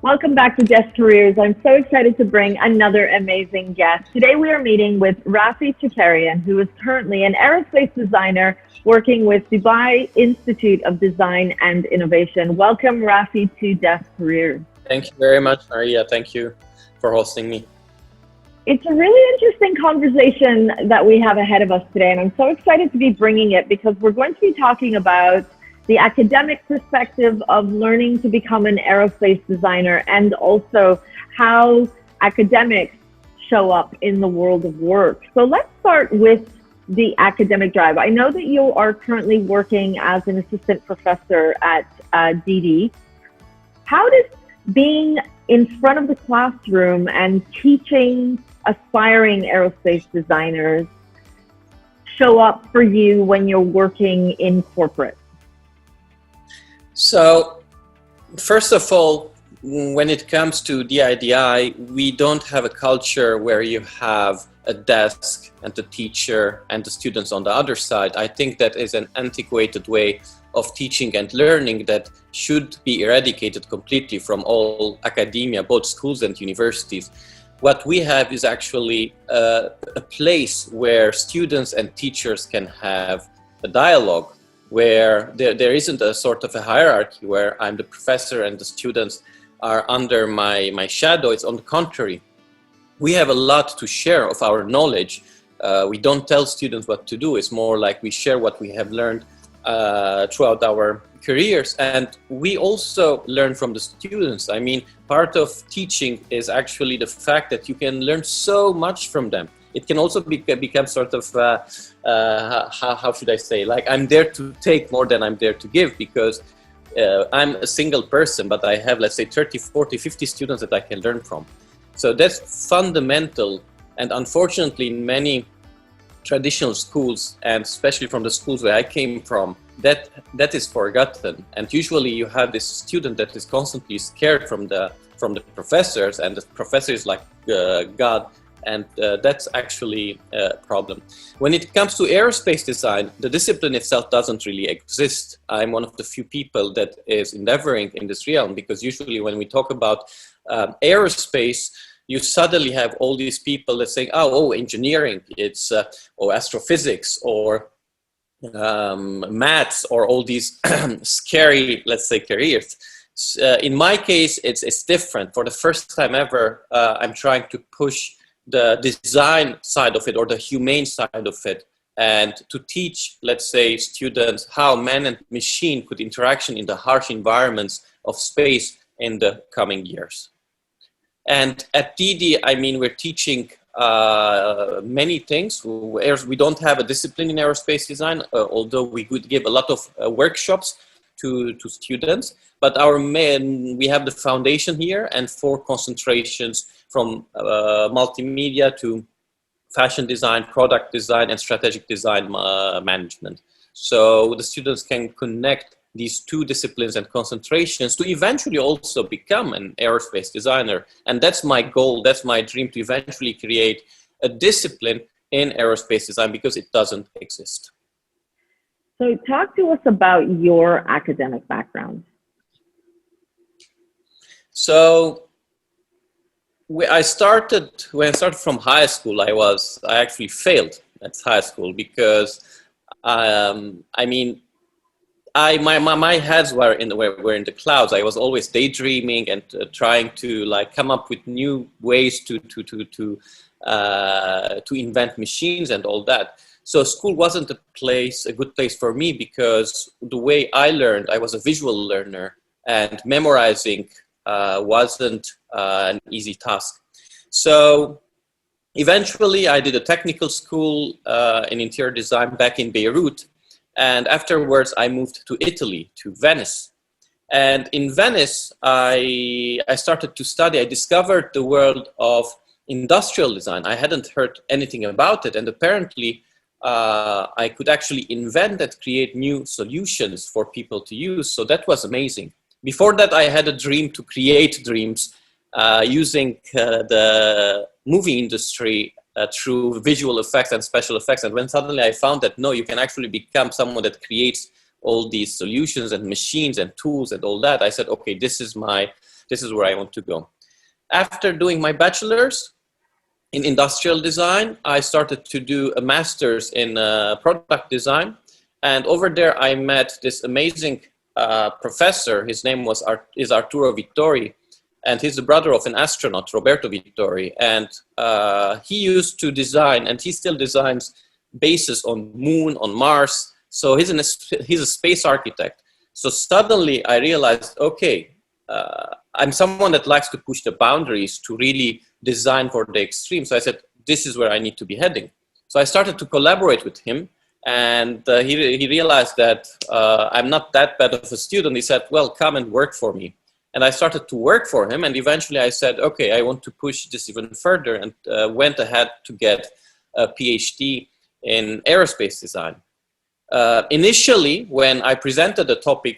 Welcome back to Guest Careers. I'm so excited to bring another amazing guest. Today we are meeting with Raffi Tchakarian, who is currently an aerospace designer working with Dubai Institute of Design and Innovation. Welcome, Raffi, to Guest Careers. Thank you very much, Maria. Thank you for hosting me. It's a really interesting conversation that we have ahead of us today, and I'm so excited to be bringing it because we're going to be talking about the academic perspective of learning to become an aerospace designer and also how academics show up in the world of work. So let's start with the academic drive. I know that you are currently working as an assistant professor at DD. How does being in front of the classroom and teaching aspiring aerospace designers show up for you when you're working in corporate? So, first of all, when it comes to DIDI, we don't have a culture where you have a desk and the teacher and the students on the other side. I think that is an antiquated way of teaching and learning that should be eradicated completely from all academia, both schools and universities. What we have is actually a place where students and teachers can have a dialogue, where there isn't a sort of a hierarchy where I'm the professor and the students are under my shadow. It's on the contrary. We have a lot to share of our knowledge. We don't tell students what to do. It's more like we share what we have learned throughout our careers. And we also learn from the students. I mean, part of teaching is actually the fact that you can learn so much from them. It can also become sort of, how should I say, like I'm there to take more than I'm there to give, because I'm a single person, but I have, let's say, 30, 40, 50 students that I can learn from. So that's fundamental. And unfortunately, in many traditional schools, and especially from the schools where I came from, that is forgotten. And usually you have this student that is constantly scared from the professors, and the professor is like God. And that's actually a problem. When it comes to aerospace design, the discipline itself doesn't really exist. I'm one of the few people that is endeavoring in this realm, because usually when we talk about aerospace, you suddenly have all these people that say, oh, engineering, it's or astrophysics, or maths, or all these scary, let's say, careers. In my case, it's different. For the first time ever, I'm trying to push the design side of it, or the humane side of it, and to teach, let's say, students how man and machine could interaction in the harsh environments of space in the coming years. And at DD, I mean, we're teaching many things. We don't have a discipline in aerospace design, although we could give a lot of workshops to students. But we have the foundation here and 4 concentrations from multimedia to fashion design, product design, and strategic design management. So the students can connect these 2 disciplines and concentrations to eventually also become an aerospace designer. And that's my goal, that's my dream, to eventually create a discipline in aerospace design, because it doesn't exist. So talk to us about your academic background. So when I started from high school, I actually failed at high school, because I mean, my heads were in the clouds. I was always daydreaming and trying to like come up with new ways to invent machines and all that. So school wasn't a good place for me, because the way I learned, I was a visual learner, and memorizing wasn't an easy task. So eventually I did a technical school in interior design back in Beirut. And afterwards I moved to Italy, to Venice. And in Venice, I started to study. I discovered the world of industrial design. I hadn't heard anything about it. And apparently I could actually invent and create new solutions for people to use. So that was amazing. Before that, I had a dream to create dreams using the movie industry through visual effects and special effects. And when suddenly I found that, no, you can actually become someone that creates all these solutions and machines and tools and all that, I said, okay, this is this is where I want to go. After doing my bachelor's in industrial design, I started to do a master's in product design. And over there, I met this amazing professor. His name is Arturo Vittori, and he's the brother of an astronaut, Roberto Vittori. And he used to design, and he still designs bases on Moon, on Mars. So he's a space architect. So suddenly I realized, okay, I'm someone that likes to push the boundaries, to really design for the extreme. So I said, this is where I need to be heading. So I started to collaborate with him, and he realized that I'm not that bad of a student. He said, well, come and work for me. And I started to work for him, and eventually I said, okay, I want to push this even further, and went ahead to get a PhD in aerospace design. Initially, when I presented the topic,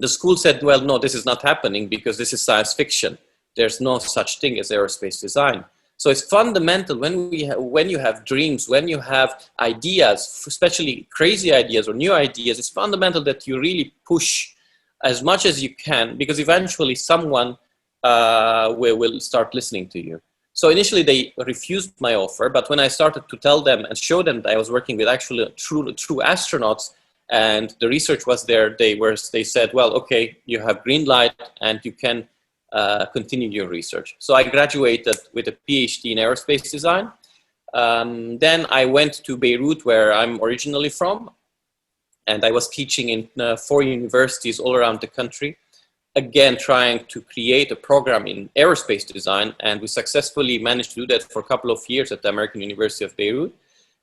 the school said, well, no, this is not happening because this is science fiction. There's no such thing as aerospace design. So it's fundamental when you have dreams, when you have ideas, especially crazy ideas or new ideas, it's fundamental that you really push as much as you can, because eventually someone will start listening to you. So initially they refused my offer, but when I started to tell them and show them that I was working with actually true astronauts, and the research was there, they said, well, okay, you have green light and you can continue your research. So I graduated with a PhD in aerospace design. Then I went to Beirut, where I'm originally from, and I was teaching in 4 universities all around the country, again trying to create a program in aerospace design, and we successfully managed to do that for a couple of years at the American University of Beirut.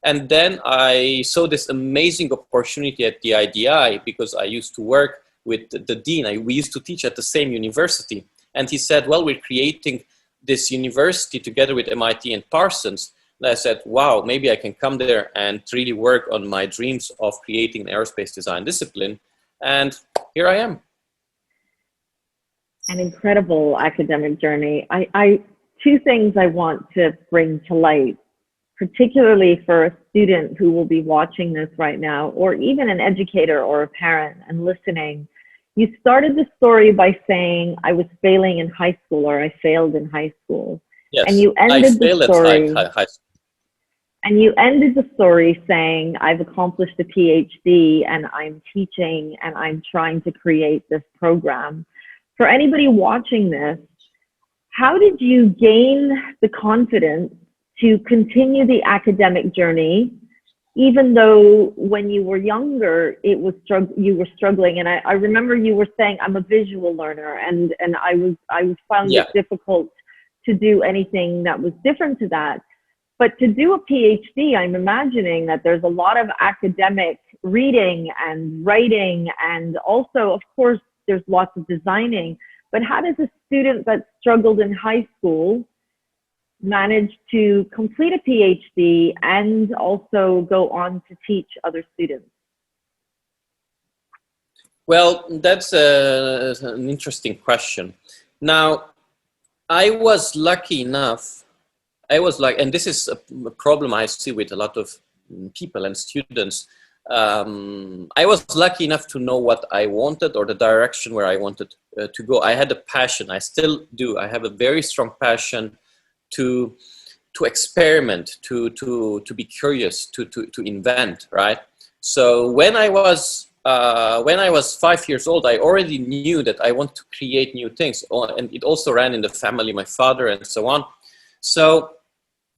And then I saw this amazing opportunity at the IDI, because I used to work with the dean. We used to teach at the same university. And he said, well, we're creating this university together with MIT and Parsons. And I said, wow, maybe I can come there and really work on my dreams of creating an aerospace design discipline. And here I am. An incredible academic journey. Two things I want to bring to light, particularly for a student who will be watching this right now, or even an educator or a parent and listening. You started the story by saying, I was failing in high school, or I failed in high school. Yes, and you ended the story. High school. And you ended the story saying, I've accomplished a PhD and I'm teaching and I'm trying to create this program. For anybody watching this, how did you gain the confidence to continue the academic journey, even though when you were younger, you were struggling? And I remember you were saying, I'm a visual learner, and I found it difficult to do anything that was different to that. But to do a PhD, I'm imagining that there's a lot of academic reading and writing, and also, of course, there's lots of designing. But how does a student that struggled in high school manage to complete a PhD and also go on to teach other students? Well, that's an interesting question. Now, I was lucky enough, and this is a problem I see with a lot of people and students. I was lucky enough to know what I wanted, or the direction where I wanted to go. I had a passion. I still do. I have a very strong passion to experiment, to be curious, to invent, right? So when I was 5 years old, I already knew that I want to create new things, and it also ran in the family, my father and so on. So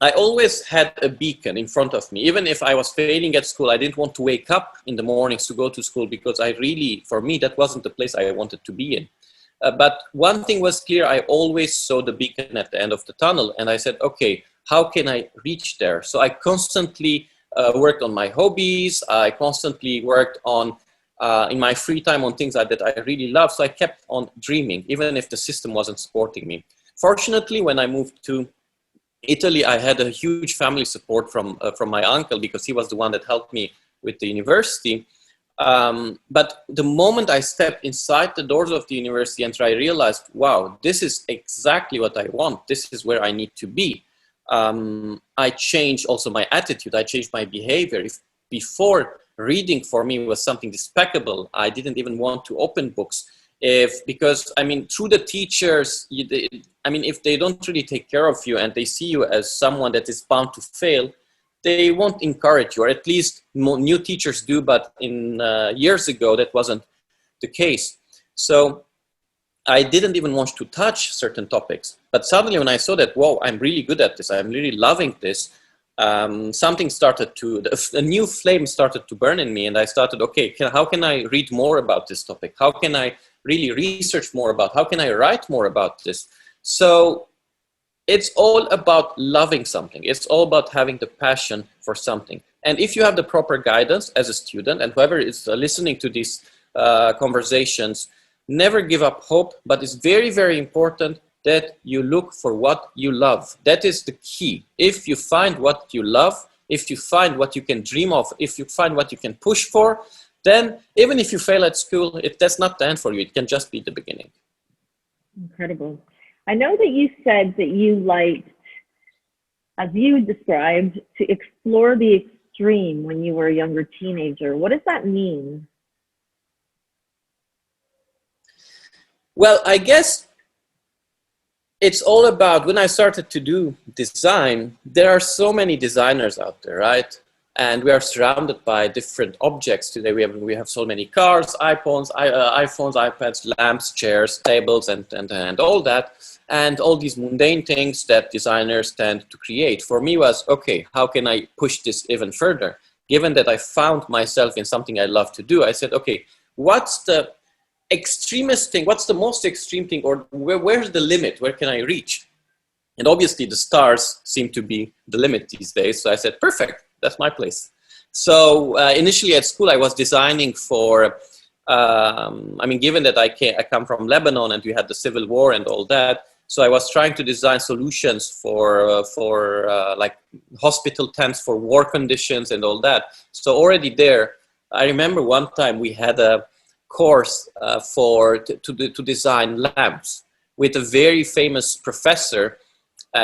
I always had a beacon in front of me. Even if I was failing at school, I didn't want to wake up in the mornings to go to school, because for me, that wasn't the place I wanted to be in. But one thing was clear, I always saw the beacon at the end of the tunnel, and I said, okay, how can I reach there? So I constantly worked on my hobbies. I constantly worked on, in my free time, on things that I really love. So I kept on dreaming, even if the system wasn't supporting me. Fortunately, when I moved to Italy, I had a huge family support from my uncle, because he was the one that helped me with the university. But the moment I stepped inside the doors of the university and I realized, wow, this is exactly what I want. This is where I need to be. I changed also my attitude. I changed my behavior. If before reading for me was something despicable, I didn't even want to open books. Because I mean, through the teachers, if they don't really take care of you and they see you as someone that is bound to fail, they won't encourage you, or at least new teachers do, but in years ago, that wasn't the case. So I didn't even want to touch certain topics. But suddenly when I saw that, whoa, I'm really good at this, I'm really loving this, something started to, a new flame started to burn in me. And I started, okay, how can I read more about this topic? How can I really research more about, how can I write more about this? So it's all about loving something. It's all about having the passion for something. And if you have the proper guidance as a student, and whoever is listening to these conversations, never give up hope, but it's very, very important that you look for what you love. That is the key. If you find what you love, if you find what you can dream of, if you find what you can push for, then even if you fail at school, that's not the end for you. It can just be the beginning. Incredible. I know that you said that you liked, as you described, to explore the extreme when you were a younger teenager. What does that mean? Well, I guess it's all about, when I started to do design, there are so many designers out there, right? And we are surrounded by different objects today. We have so many cars, iPhones, iPads, lamps, chairs, tables, and all that. And all these mundane things that designers tend to create. For me was, okay, how can I push this even further? Given that I found myself in something I love to do, I said, okay, what's the extremist thing? What's the most extreme thing? Or where's the limit? Where can I reach? And obviously the stars seem to be the limit these days. So I said, perfect, that's my place. So initially at school, I was designing for, given that I come from Lebanon and we had the civil war and all that. So I was trying to design solutions for like hospital tents for war conditions and all that. So already there, I remember one time we had a course to design lamps with a very famous professor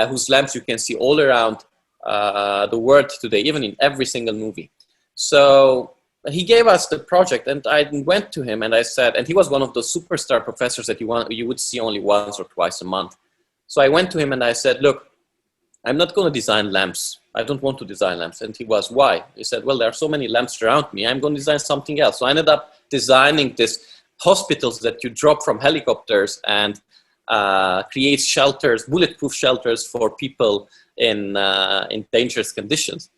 whose lamps you can see all around the world today, even in every single movie. So he gave us the project, and I went to him and I said, and he was one of those superstar professors that you would see only once or twice a month. So I went to him and I said, look, I'm not going to design lamps. I don't want to design lamps. And he was, why? He said, well, there are so many lamps around me. I'm going to design something else. So I ended up designing this hospitals that you drop from helicopters and create shelters, bulletproof shelters for people in dangerous conditions.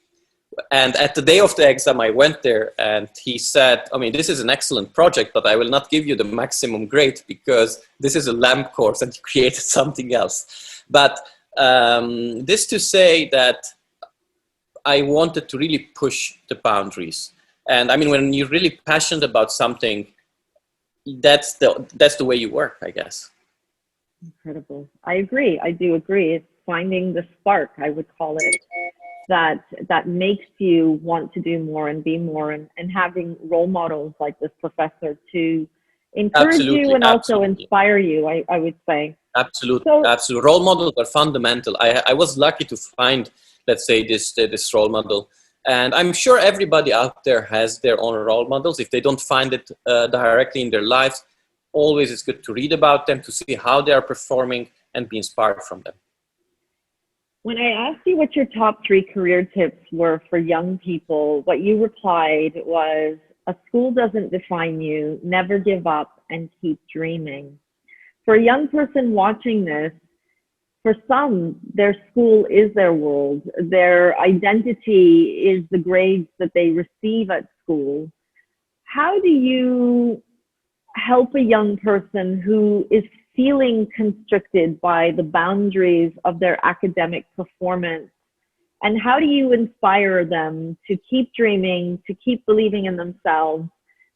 And at the day of the exam, I went there and he said, this is an excellent project, but I will not give you the maximum grade because this is a lamp course and you created something else. But this to say that I wanted to really push the boundaries. And when you're really passionate about something, that's the way you work, I guess. Incredible. I agree. I do agree. It's finding the spark, I would call it, that makes you want to do more and be more, and having role models like this professor to encourage you and also inspire you, I would say. Absolutely. So, absolutely. Role models are fundamental. I was lucky to find, let's say, this role model. And I'm sure everybody out there has their own role models. If they don't find it directly in their lives, always it's good to read about them, to see how they are performing and be inspired from them. When I asked you what your top 3 career tips were for young people, what you replied was, a school doesn't define you, never give up, and keep dreaming. For a young person watching this, for some, their school is their world. Their identity is the grades that they receive at school. How do you help a young person who is feeling constricted by the boundaries of their academic performance? And how do you inspire them to keep dreaming, to keep believing in themselves,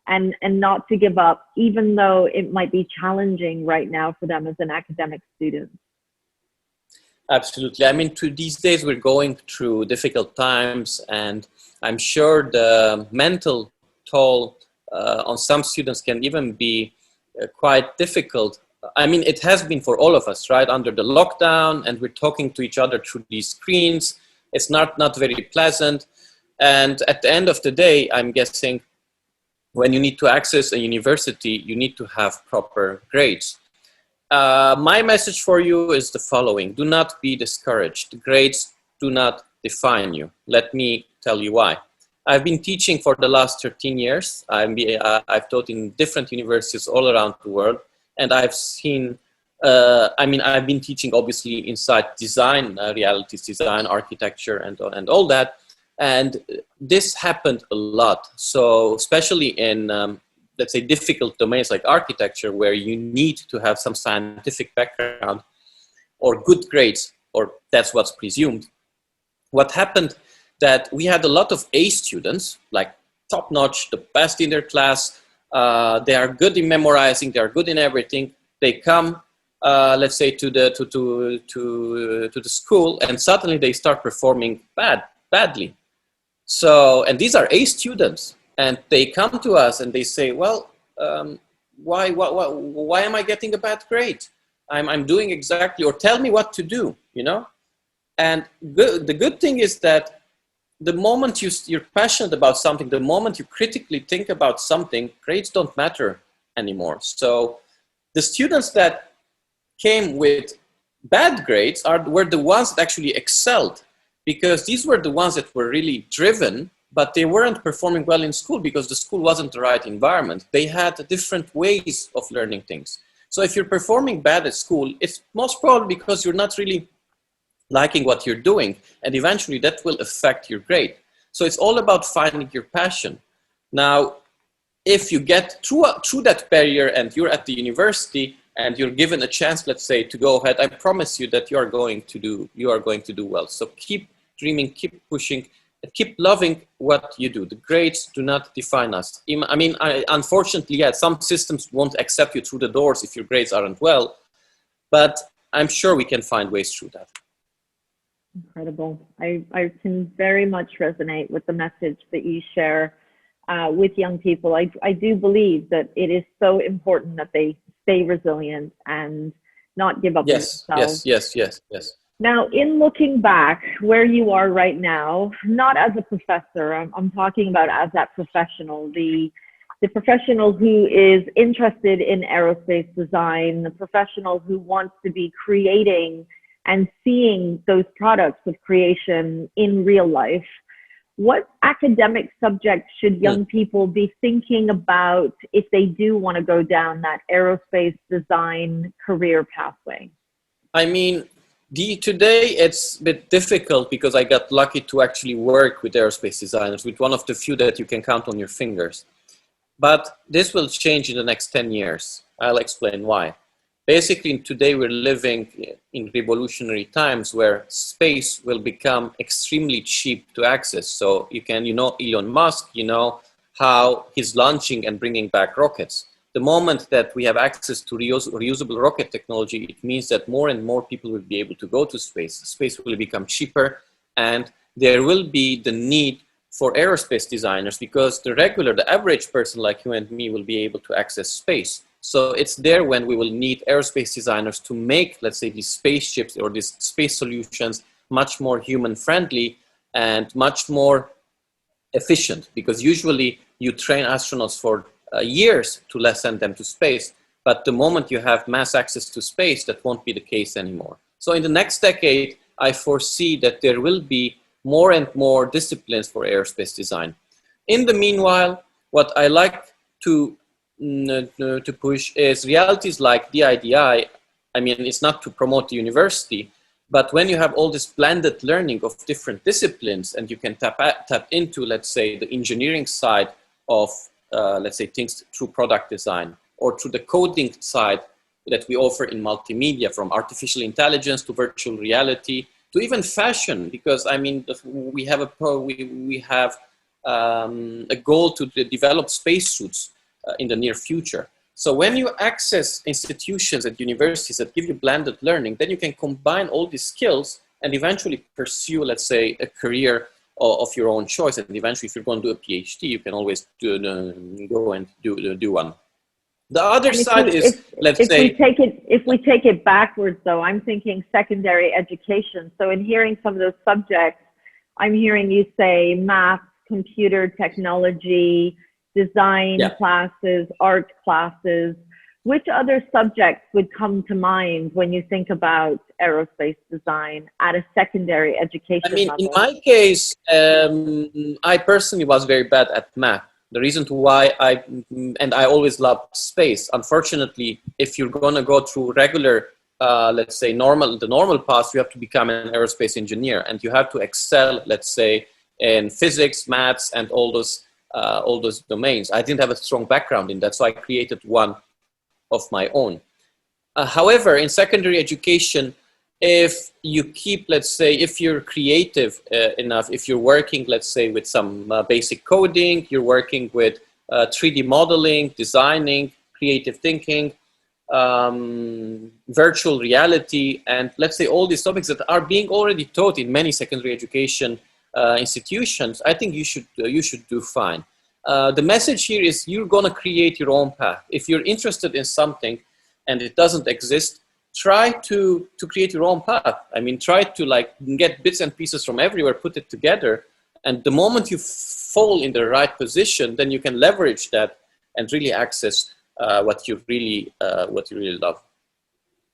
and not to give up, even though it might be challenging right now for them as an academic student? Absolutely. These days we're going through difficult times, and I'm sure the mental toll on some students can even be quite difficult. It has been for all of us, right? Under the lockdown, and we're talking to each other through these screens. It's not very pleasant. And at the end of the day, I'm guessing when you need to access a university, you need to have proper grades. My message for you is the following. Do not be discouraged. Grades do not define you. Let me tell you why. I've been teaching for the last 13 years. I've taught in different universities all around the world, and I've seen, I've been teaching obviously inside design, realities design, architecture, and all that. And this happened a lot. So especially in, let's say, difficult domains like architecture, where you need to have some scientific background or good grades, or that's what's presumed. What happened that we had a lot of A students, like top-notch, the best in their class. They are good in memorizing. They are good in everything. They come, let's say, to the school, and suddenly they start performing badly. So, and these are A students, and they come to us and they say, well, why am I getting a bad grade? I'm doing exactly, or tell me what to do, you know? And the good thing is that the moment you're passionate about something, the moment you critically think about something, grades don't matter anymore. So the students that came with bad grades were the ones that actually excelled, because these were the ones that were really driven, but they weren't performing well in school because the school wasn't the right environment. They had different ways of learning things. So if you're performing bad at school, it's most probably because you're not really liking what you're doing, and eventually that will affect your grade. So it's all about finding your passion. Now, if you get through that barrier and you're at the university and you're given a chance, let's say, to go ahead, I promise you that you are going to do well. So keep dreaming, keep pushing, and keep loving what you do. The grades do not define us. Unfortunately, yeah, some systems won't accept you through the doors if your grades aren't well, but I'm sure we can find ways through that. Incredible. I can very much resonate with the message that you share with young people. I do believe that it is so important that they stay resilient and not give up on themselves. Yes. Now, in looking back where you are right now, not as a professor, I'm talking about as that professional, the professional who is interested in aerospace design, the professional who wants to be creating and seeing those products of creation in real life, what academic subjects should young people be thinking about if they do want to go down that aerospace design career pathway? I mean, today it's a bit difficult because I got lucky to actually work with aerospace designers, with one of the few that you can count on your fingers. But this will change in the next 10 years. I'll explain why. Basically, today we're living in revolutionary times where space will become extremely cheap to access. So Elon Musk, how he's launching and bringing back rockets. The moment that we have access to reusable rocket technology, it means that more and more people will be able to go to space. Space will become cheaper, and there will be the need for aerospace designers because the average person like you and me will be able to access space. So it's there when we will need aerospace designers to make, let's say, these spaceships or these space solutions much more human-friendly and much more efficient, because usually you train astronauts for years to send them to space. But the moment you have mass access to space, that won't be the case anymore. So in the next decade, I foresee that there will be more and more disciplines for aerospace design. In the meanwhile, what I like to push is realities like DIDI. I mean, it's not to promote the university, but when you have all this blended learning of different disciplines and you can tap into, let's say, the engineering side of, let's say, things through product design or through the coding side that we offer in multimedia, from artificial intelligence to virtual reality to even fashion, because I mean, we have a goal to develop spacesuits in the near future. So when you access institutions and universities that give you blended learning, then you can combine all these skills and eventually pursue, let's say, a career of your own choice. And eventually, if you're going to do a PhD, you can always go and do one. The other side is, if we take it backwards, though, I'm thinking secondary education. So in hearing some of those subjects, I'm hearing you say math, computer technology, design Yeah. classes, art classes. Which other subjects would come to mind when you think about aerospace design at a secondary education I mean, in level? my case, I personally was very bad at math. The reason why I always loved space. Unfortunately, if you're going to go through regular, let's say the normal path, you have to become an aerospace engineer, and you have to excel, let's say, in physics, maths, and all those domains. I didn't have a strong background in that, so I created one of my own. However, in secondary education, if you keep, let's say, if you're creative enough, if you're working, let's say, with some basic coding, you're working with 3D modeling, designing, creative thinking, virtual reality, and let's say all these topics that are being already taught in many secondary education institutions, I think you should do fine. The message here is you're going to create your own path. If you're interested in something and it doesn't exist, try to create your own path. I mean, try to like get bits and pieces from everywhere, put it together. And the moment you fall in the right position, then you can leverage that and really access what you really love.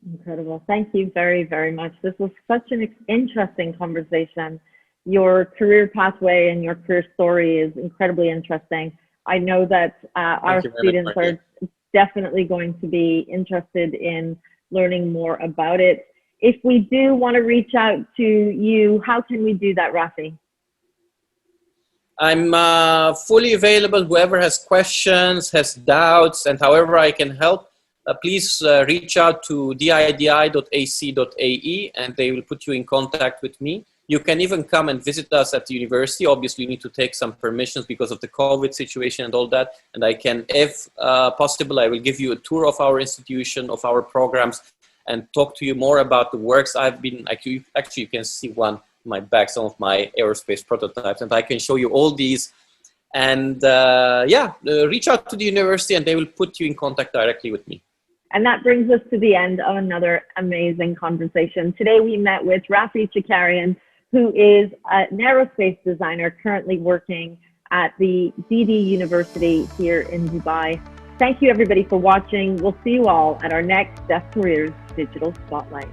Incredible. Thank you very, very much. This was such an interesting conversation. Your career pathway and your career story is incredibly interesting. I know that our students are definitely going to be interested in learning more about it. If we do want to reach out to you, how can we do that, Raffi? I'm fully available. Whoever has questions, has doubts, and however I can help, please reach out to didi.ac.ae and they will put you in contact with me. You can even come and visit us at the university. Obviously, you need to take some permissions because of the COVID situation and all that. And I can, if possible, I will give you a tour of our institution, of our programs, and talk to you more about the works I've been, actually you can see one on my back, some of my aerospace prototypes, and I can show you all these. And reach out to the university and they will put you in contact directly with me. And that brings us to the end of another amazing conversation. Today we met with Raffi Tchakarian, who is an aerospace designer currently working at the DD University here in Dubai. Thank you everybody for watching. We'll see you all at our next Deaf Careers Digital Spotlight.